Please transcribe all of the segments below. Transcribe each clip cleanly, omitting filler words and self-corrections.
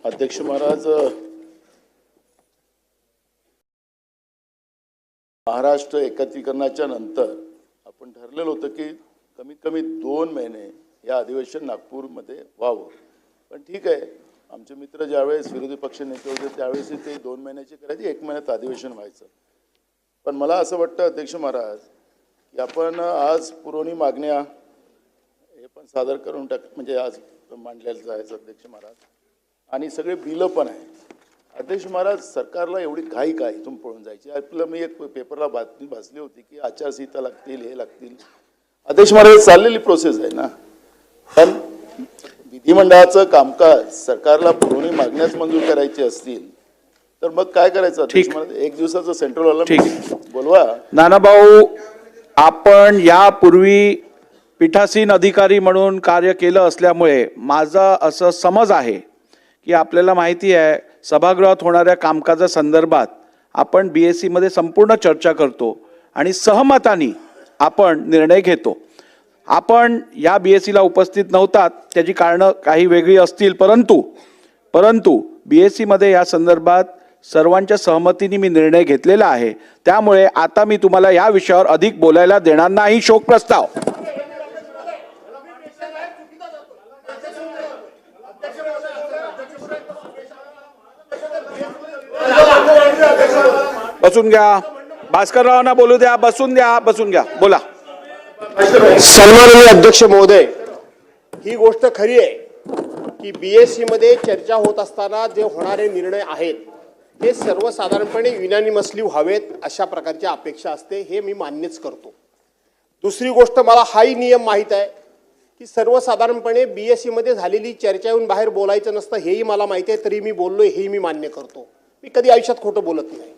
अध्यक्ष महाराज, महाराष्ट्र एकत्रीकरणाच्या नंतर आपण ठरलेलं होतं की कमीत कमी 2 महिने या अधिवेशन नागपूरमध्ये व्हावं. पण ठीक आहे, आमचे मित्र ज्यावेळेस विरोधी पक्ष नेते होते त्यावेळेस ते 2 महिन्याचे करायचे, 1 महिन्यात अधिवेशन व्हायचं. पण मला असं वाटतं अध्यक्ष महाराज की आपण आज पुरवणी मागण्या हे पण सादर करून म्हणजे आज मांडलेलं जायचं अध्यक्ष महाराज, आणि सगळे बिलं पण आहे. अध्यक्ष महाराज, सरकारला एवढी घाई काय इथून पळून जायची? आपलं मी एक पेपरला बातमी भासली होती की आचारसंहिता लागतील, हे लागतील. अध्यक्ष महाराज, चाललेली प्रोसेस आहे ना. पण विधिमंडळाचं कामकाज सरकारला पुरवणी मागण्यास मंजूर करायची असतील तर मग काय करायचं अध्यक्ष महाराज? 1 दिवसाचं सेंट्रल हॉलला बोलवा. नानाभाऊ, आपण यापूर्वी पीठासीन अधिकारी म्हणून कार्य केलं असल्यामुळे माझा असं समज आहे की आपल्याला माहिती आहे सभागृहात होणाऱ्या कामकाजासंदर्भात आपण BSc मध्ये संपूर्ण चर्चा करतो आणि सहमताने आपण निर्णय घेतो. आपण या BSc ला उपस्थित नव्हतात, त्याची कारणं काही वेगळी असतील, परंतु BSc मध्ये या संदर्भात सर्वांच्या सहमतीने मी निर्णय घेतलेला आहे. त्यामुळे आता मी तुम्हाला या विषयावर अधिक बोलायला देणार नाही. शोक प्रस्ताव. बसून घ्या. भास्कररावांना बोलू द्या. बसून घ्या. बोला. सन्माननीय अध्यक्ष महोदय, ही गोष्ट खरी आहे की BSc मध्ये चर्चा होत असताना जे होणारे निर्णय आहेत हे सर्वसाधारणपणे युनॅनिमसली व्हावेत अशा प्रकारची अपेक्षा असते. हे मी मान्यच करतो. दुसरी गोष्ट, मला हाही नियम माहीत आहे की सर्वसाधारणपणे BSc मध्ये झालेली चर्चा येऊन बाहेर बोलायचं नसतं, हेही मला माहिती आहे. तरी मी बोललोय, हेही मी मान्य करतो. मी कधी आयुष्यात खोटं बोलत नाही.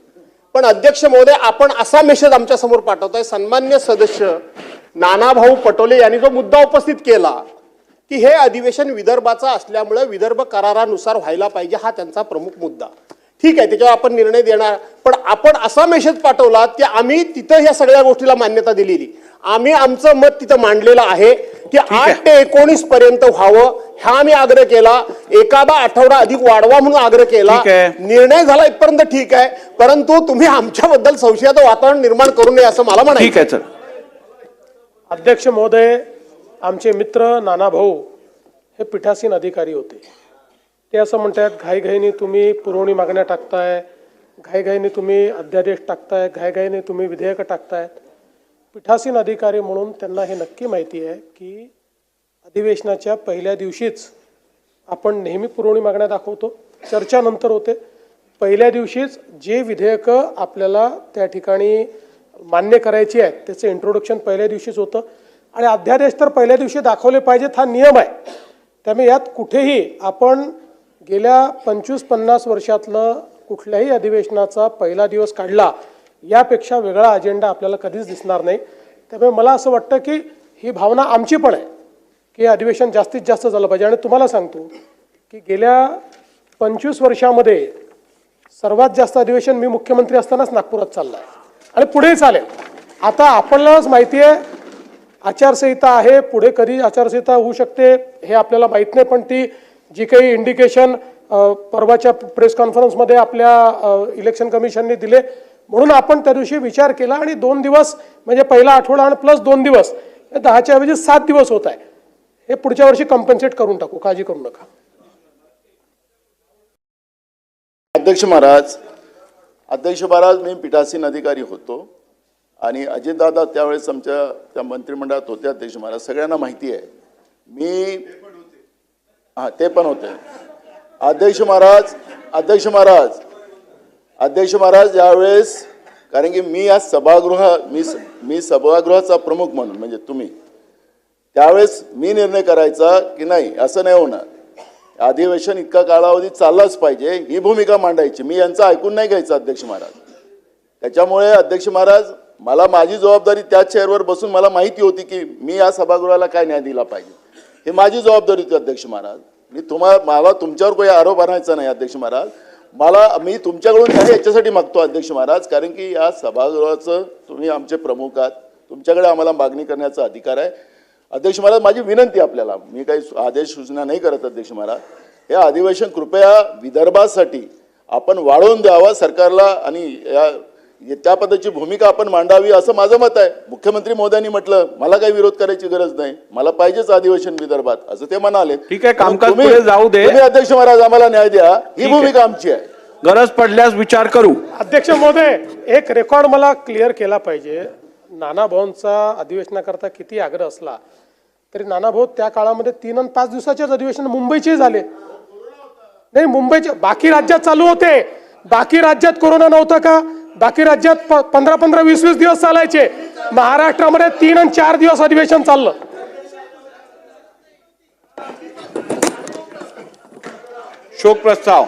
पण अध्यक्ष महोदय, आपण असा मेसेज आमच्या समोर पाठवताय. सन्मान्य सदस्य नानाभाऊ पटोले यांनी जो मुद्दा उपस्थित केला की हे अधिवेशन विदर्भाचा असल्यामुळे विदर्भ करारानुसार व्हायला पाहिजे, हा त्यांचा प्रमुख मुद्दा. ठीक आहे, त्याच्यावर आपण निर्णय देणार. पण आपण असा मेसेज पाठवला की आम्ही तिथं या सगळ्या गोष्टीला मान्यता दिलेली, आम्ही आमचं मत तिथं मांडलेलं आहे की 8 ते 19 पर्यंत व्हावं, हा आम्ही आग्रह केला. एखादा आठवडा अधिक वाढवा म्हणून आग्रह केला. निर्णय झाला इथपर्यंत ठीक आहे, परंतु तुम्ही आमच्याबद्दल संशयाचं वातावरण निर्माण करू नये असं मला म्हणायचं. ठीक आहे सर. अध्यक्ष महोदय, आमचे मित्र नानाभाऊ हे पीठासीन अधिकारी होते. ते असं म्हणतात घाईघाईने तुम्ही पुरवणी मागण्या टाकताय, घाईघाईने तुम्ही अध्यादेश टाकताय, घाईघाईने तुम्ही विधेयकं टाकतायत. पीठासीन अधिकारी म्हणून त्यांना हे नक्की माहिती आहे की अधिवेशनाच्या पहिल्या दिवशीच आपण नेहमी पुरवणी मागण्या दाखवतो, चर्चा नंतर होते. पहिल्या दिवशीच जे विधेयकं आपल्याला त्या ठिकाणी मान्य करायची आहेत त्याचं इंट्रोडक्शन पहिल्या दिवशीच होतं आणि अध्यादेश तर पहिल्या दिवशी दाखवले पाहिजेत, हा नियम आहे. त्यामुळे यात कुठेही आपण गेल्या 25-50 वर्षातलं कुठल्याही अधिवेशनाचा पहिला दिवस काढला यापेक्षा वेगळा अजेंडा आपल्याला कधीच दिसणार नाही. त्यामुळे मला असं वाटतं की ही भावना आमची पण आहे की अधिवेशन जास्तीत जास्त झालं पाहिजे. आणि तुम्हाला सांगतो की गेल्या 25 वर्षामध्ये सर्वात जास्त अधिवेशन मी मुख्यमंत्री असतानाच नागपुरात चाललं आहे आणि पुढेही चालेल. आता आपल्यालाच माहिती आहे आचारसंहिता आहे, पुढे कधी आचारसंहिता होऊ शकते हे आपल्याला माहीत नाही. पण ती जी काही इंडिकेशन परवाच्या प्रेस कॉन्फरन्समध्ये आपल्या इलेक्शन कमिशनने दिले म्हणून आपण त्या दिवशी विचार केला आणि 2 दिवस म्हणजे पहिला आठवडा आणि प्लस 2 दिवस 10च्या ऐवजी 7 दिवस होत आहे. हे पुढच्या वर्षी कॉम्पन्सेट करून टाकू, काळजी करू नका. अध्यक्ष महाराज, मी पीठासीन अधिकारी होतो आणि अजितदादा त्यावेळेस आमच्या त्या मंत्रिमंडळात होते. अध्यक्ष महाराज, सगळ्यांना माहिती आहे. मी ते पण होते. अध्यक्ष महाराज यावेळेस, कारण की मी आज मी सभागृहाचा प्रमुख म्हणून म्हणजे तुम्ही त्यावेळेस मी निर्णय करायचा की नाही असं नाही होणार, अधिवेशन इतका कालावधी चाललाच पाहिजे ही भूमिका मांडायची. मी यांचं ऐकून नाही घ्यायचं अध्यक्ष महाराज. त्याच्यामुळे अध्यक्ष महाराज, मला माझी जबाबदारी त्या चेअरवर बसून मला माहिती होती की मी या सभागृहाला काय न्याय दिला पाहिजे, हे माझी जबाबदारी होती अध्यक्ष महाराज. मला तुमच्यावर काही आरोप आणायचा नाही अध्यक्ष महाराज. मी तुमच्याकडून काही याच्यासाठी मागतो अध्यक्ष महाराज, कारण की या सभागृहाचं तुम्ही आमचे प्रमुख आहात, तुमच्याकडे आम्हाला मागणी करण्याचा अधिकार आहे. अध्यक्ष महाराज, माझी विनंती आपल्याला, मी काही आदेश सूचना नाही करत अध्यक्ष महाराज, हे अधिवेशन कृपया विदर्भासाठी आपण वाढवून द्यावा सरकारला आणि त्या पद्धतीची भूमिका आपण मांडावी असं माझं मत आहे. मुख्यमंत्री महोदयांनी म्हटलं मला काही विरोध करायची गरज नाही, मला पाहिजेच अधिवेशन विदर्भात असं ते म्हणाले. ठीक आहे, कामकाज तुम्ही- पुढे जाऊ दे. तुम्ही अध्यक्ष महाराज आम्हाला न्याय द्या, ही आहे. भूमिका आमची आहे. गरज पडल्यास विचार करू. अध्यक्ष महोदय, एक रेकॉर्ड मला क्लिअर केला पाहिजे. नाना भाऊंचा अधिवेशनाकरता किती आग्रह असला तरी नाना भाऊ त्या काळामध्ये 3 आणि 5 दिवसाचेच अधिवेशन मुंबईचे झाले. नाही, मुंबईचे बाकी राज्यात चालू होते. बाकी राज्यात कोरोना नव्हता का? बाकी राज्यात 15-15, 20-20 दिवस चालायचे. महाराष्ट्रामध्ये 3 आणि 4 दिवस अधिवेशन चाललं. शोक प्रस्ताव